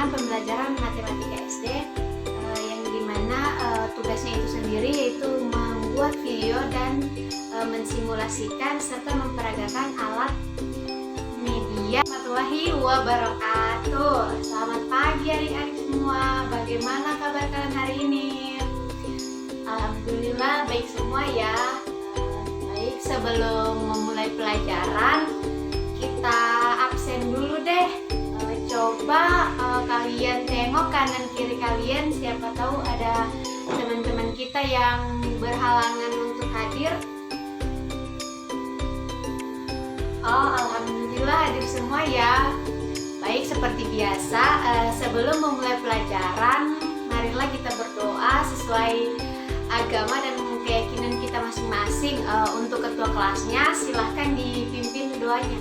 bilangan pembelajaran matematika SD yang dimana tugasnya itu sendiri yaitu membuat video dan mensimulasikan serta memperagakan alat media. Warahmatullahi wabarakatuh. Selamat pagi adik-adik semua. Bagaimana kabar kalian hari ini? Alhamdulillah baik semua ya. Baik, sebelum memulai pelajaran kita absen dulu deh. Coba kalian tengok kanan kiri kalian, siapa tahu ada teman-teman kita yang berhalangan untuk hadir. Oh, alhamdulillah hadir semua ya. Baik, seperti biasa sebelum memulai pelajaran, marilah kita berdoa sesuai agama dan keyakinan kita masing-masing. Untuk ketua kelasnya silahkan dipimpin doanya.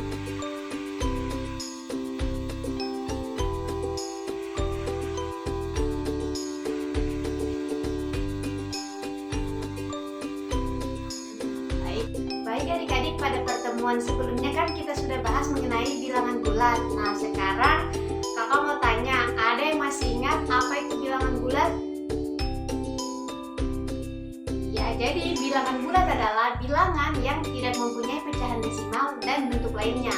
Baik adik-adik, pada pertemuan sebelumnya kan kita sudah bahas mengenai bilangan bulat. Nah sekarang kakak mau tanya, ada yang masih ingat apa itu bilangan bulat? Ya, jadi bilangan bulat adalah bilangan yang tidak mempunyai pecahan desimal dan bentuk lainnya.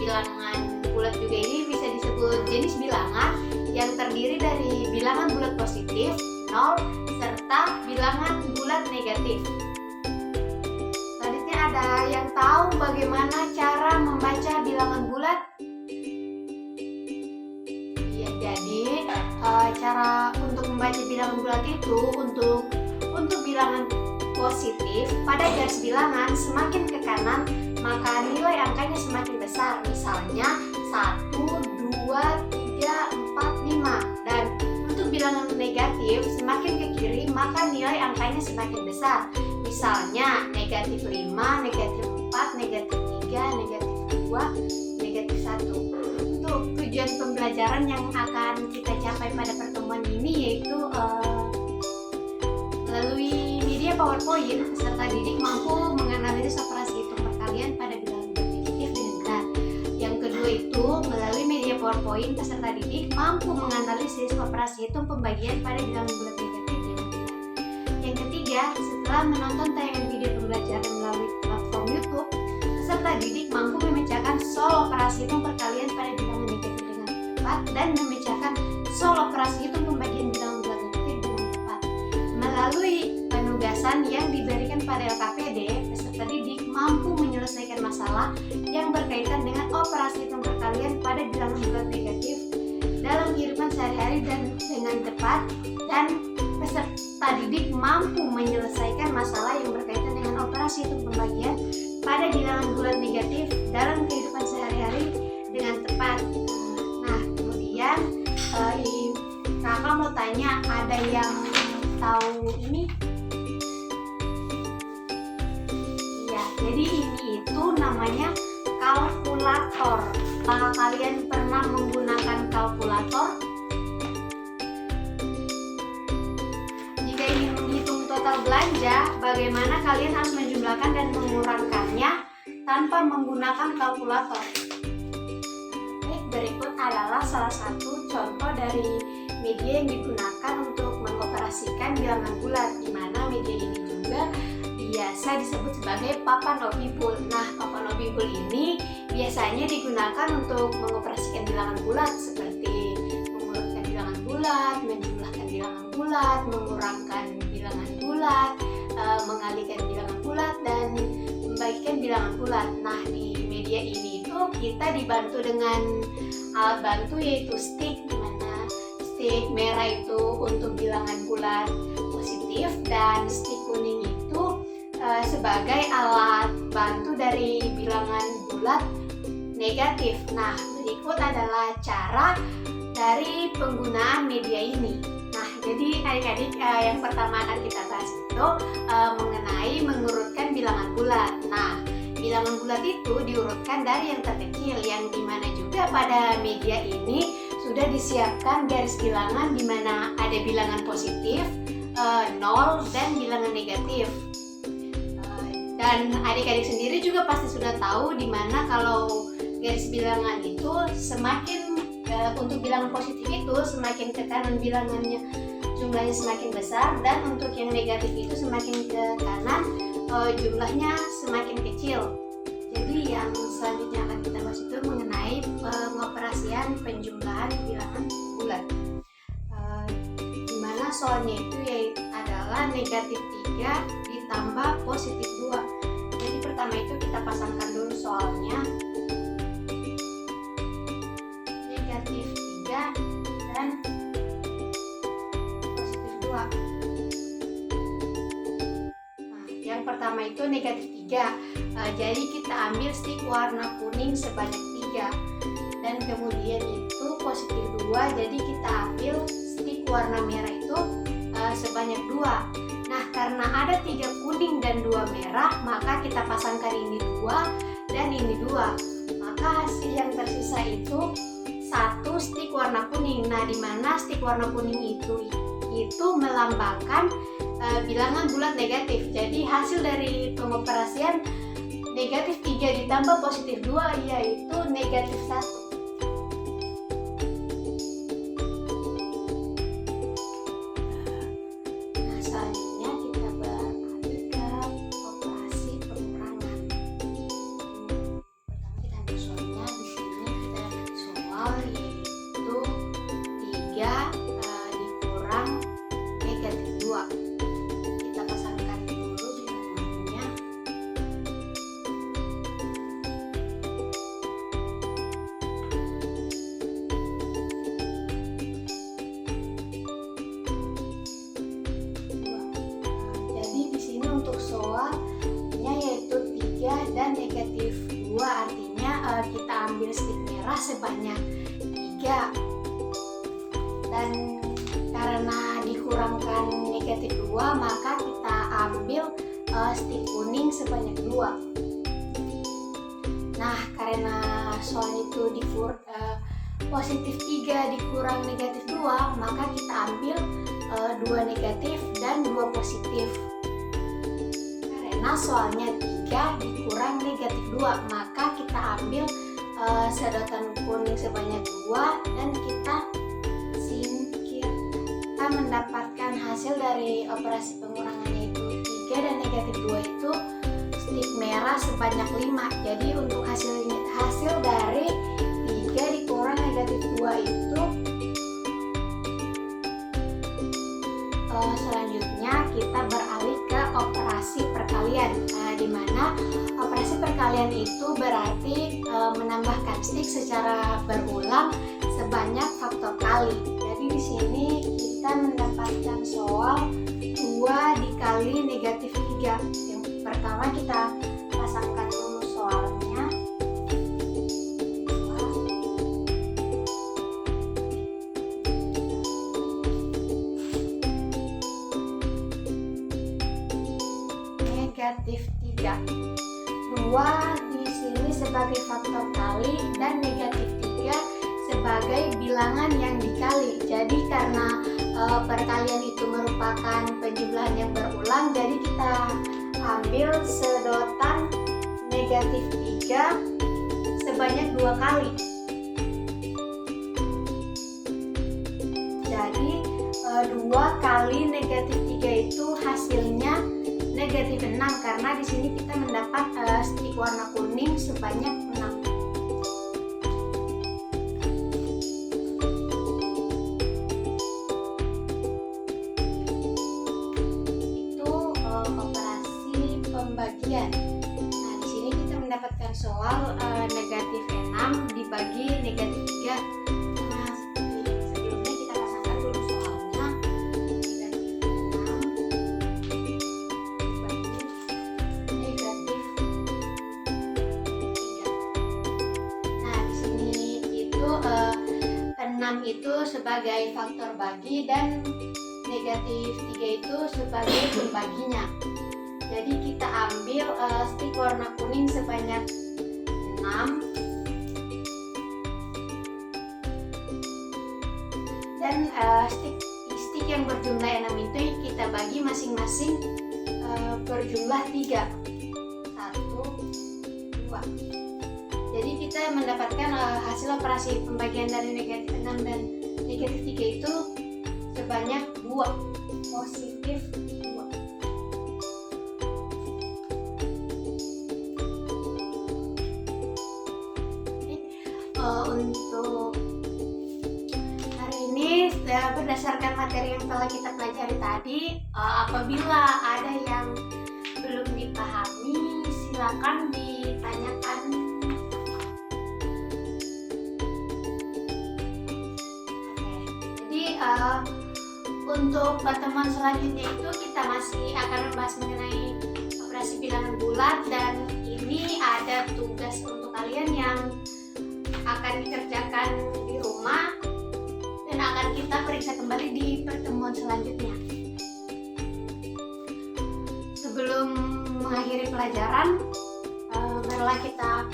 Bilangan bulat juga ini bisa disebut jenis bilangan yang terdiri dari bilangan bulat positif, 0, serta bilangan bulat negatif. Ada yang tahu bagaimana cara membaca bilangan bulat? Ya, jadi cara untuk membaca bilangan bulat itu untuk bilangan positif pada garis bilangan semakin ke kanan maka nilai angkanya semakin besar. Misalnya 1, 2, 3, 4, 5. Dan untuk bilangan negatif semakin ke kiri maka nilai angkanya semakin besar. Misalnya negatif 5, negatif 4, negatif 3, negatif 2, negatif 1. Untuk tujuan pembelajaran yang akan kita capai pada pertemuan ini yaitu melalui media PowerPoint, peserta didik mampu menganalisis operasi hitung perkalian pada bilangan bulat negatif dengan benar. Yang kedua itu, melalui media PowerPoint, peserta didik mampu menganalisis operasi hitung pembagian pada bilangan bulat negatif dengan benar. Yang ketiga, setelah menonton tayangan video pembelajaran melalui platform YouTube, peserta didik mampu memecahkan soal operasi hitung perkalian pada bilangan negatif dengan tepat dan memecahkan soal operasi hitung pembagian bilangan bulat negatif dengan tepat. Melalui penugasan yang diberikan pada LKPD, peserta didik mampu menyelesaikan masalah yang berkaitan dengan operasi hitung perkalian pada bilangan bulat negatif dalam kehidupan sehari-hari dan dengan tepat, dan peserta didik mampu menyelesaikan masalah yang berkaitan dengan operasi hitung pembagian pada bilangan bulat negatif dalam kehidupan sehari-hari dengan tepat. Nah, kemudian kakak mau tanya, ada yang tahu ini? Ya, jadi ini itu namanya kalkulator. Kalian pernah menggunakan kalkulator? Jika ingin menghitung total belanja, bagaimana kalian harus menjumlahkan dan mengurangkannya tanpa menggunakan kalkulator? Berikut adalah salah satu contoh dari media yang digunakan untuk mengoperasikan bilangan bulat, di mana media ini juga biasa disebut sebagai papan obibul. Nah, papan obibul ini biasanya digunakan untuk mengoperasikan bilangan bulat seperti mengurutkan bilangan bulat, menjumlahkan bilangan bulat, mengurangkan bilangan bulat, mengalihkan bilangan bulat, dan membagikan bilangan bulat. Nah, di media ini itu kita dibantu dengan alat bantu yaitu stick, di mana stick merah itu untuk bilangan bulat positif dan stick kuning itu sebagai alat bantu dari bilangan bulat negatif. Nah, berikut adalah cara dari penggunaan media ini. Nah, jadi adik-adik yang pertama akan kita bahas itu mengenai mengurutkan bilangan bulat. Nah, bilangan bulat itu diurutkan dari yang terkecil, yang dimana juga pada media ini sudah disiapkan garis bilangan di mana ada bilangan positif, 0, dan bilangan negatif. Dan adik-adik sendiri juga pasti sudah tahu di mana kalau garis bilangan itu semakin untuk bilangan positif itu semakin ke kanan bilangannya jumlahnya semakin besar, dan untuk yang negatif itu semakin ke kanan jumlahnya semakin kecil. Jadi yang selanjutnya akan kita bahas itu mengenai pengoperasian penjumlahan bilangan bulat. Dimana soalnya itu adalah negatif 3 ditambah positif 2. Jadi pertama itu kita pasangkan dulu soalnya. Negatif 3 dan positif 2. Nah, yang pertama itu negatif 3. Jadi kita ambil stik warna kuning sebanyak 3. Dan kemudian itu positif 2, jadi kita ambil stik warna merah itu sebanyak 2. Nah, karena ada 3 kuning dan 2 merah, maka kita pasangkan ini 2 dan ini 2. Maka hasil yang tersisa itu 1 stik warna kuning. Nah, di mana stik warna kuning itu melambangkan bilangan bulat negatif. Jadi hasil dari pengoperasian negatif 3 ditambah positif 2 yaitu negatif 1. Dan negatif 2 artinya kita ambil stik merah sebanyak 3, dan karena dikurangkan negatif 2 maka kita ambil stik kuning sebanyak 2. Nah, karena soal itu positif 3 dikurang negatif 2, maka kita ambil 2 negatif dan 2 positif. Karena soalnya 3 dikurang negatif 2, maka kita ambil sedotan kuning sebanyak 2 dan kita singkir. Kita mendapatkan hasil dari operasi pengurangannya itu 3 dan negatif 2 itu stik merah sebanyak 5. Jadi untuk hasil dari 3 dikurang negatif 2 itu selanjutnya kita beralih ke operasi perkalian, di mana operasi perkalian itu berarti menambahkan stik secara berulang sebanyak faktor kali. Jadi di sini kita mendapatkan soal 2 dikali negatif 3. Yang pertama kita pasangkan dulu soalnya. Negatif 3. 2 di sini sebagai faktor kali dan negatif 3 sebagai bilangan yang dikali. Jadi karena perkalian itu merupakan penjumlahan yang berulang, jadi kita ambil sedotan negatif 3 sebanyak 2 kali. Jadi 2 kali negatif 3 itu hasilnya negatif 6, karena di sini kita mendapat stik warna kuning sebanyak 6. Itu operasi pembagian. Nah, di sini kita mendapatkan soal negatif 6 dibagi negatif 3. Itu sebagai faktor bagi dan negatif 3 itu sebagai pembaginya. Jadi kita ambil stik warna kuning sebanyak 6 dan stik yang berjumlah 6 itu kita bagi masing-masing berjumlah 3. 1, 2. Jadi kita mendapatkan hasil operasi pembagian dari negatif 6 dan negatif 3 itu sebanyak 2, positif 2. Untuk hari ini berdasarkan materi yang telah kita pelajari tadi, apabila ada yang belum dipahami silakan ditanyakan. Jadi untuk pertemuan selanjutnya itu kita masih akan membahas mengenai operasi bilangan bulat, dan ini ada tugas untuk kalian yang akan dikerjakan di rumah dan akan kita periksa kembali di pertemuan selanjutnya. Sebelum mengakhiri pelajaran, marilah kita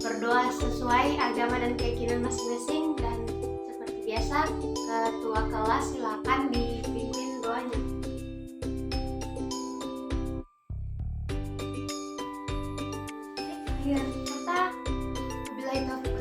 berdoa sesuai agama dan keyakinan masing-masing, dan seperti biasa ketua kelas silakan dipimpin doanya. Akhir kata, wabillahi taufiq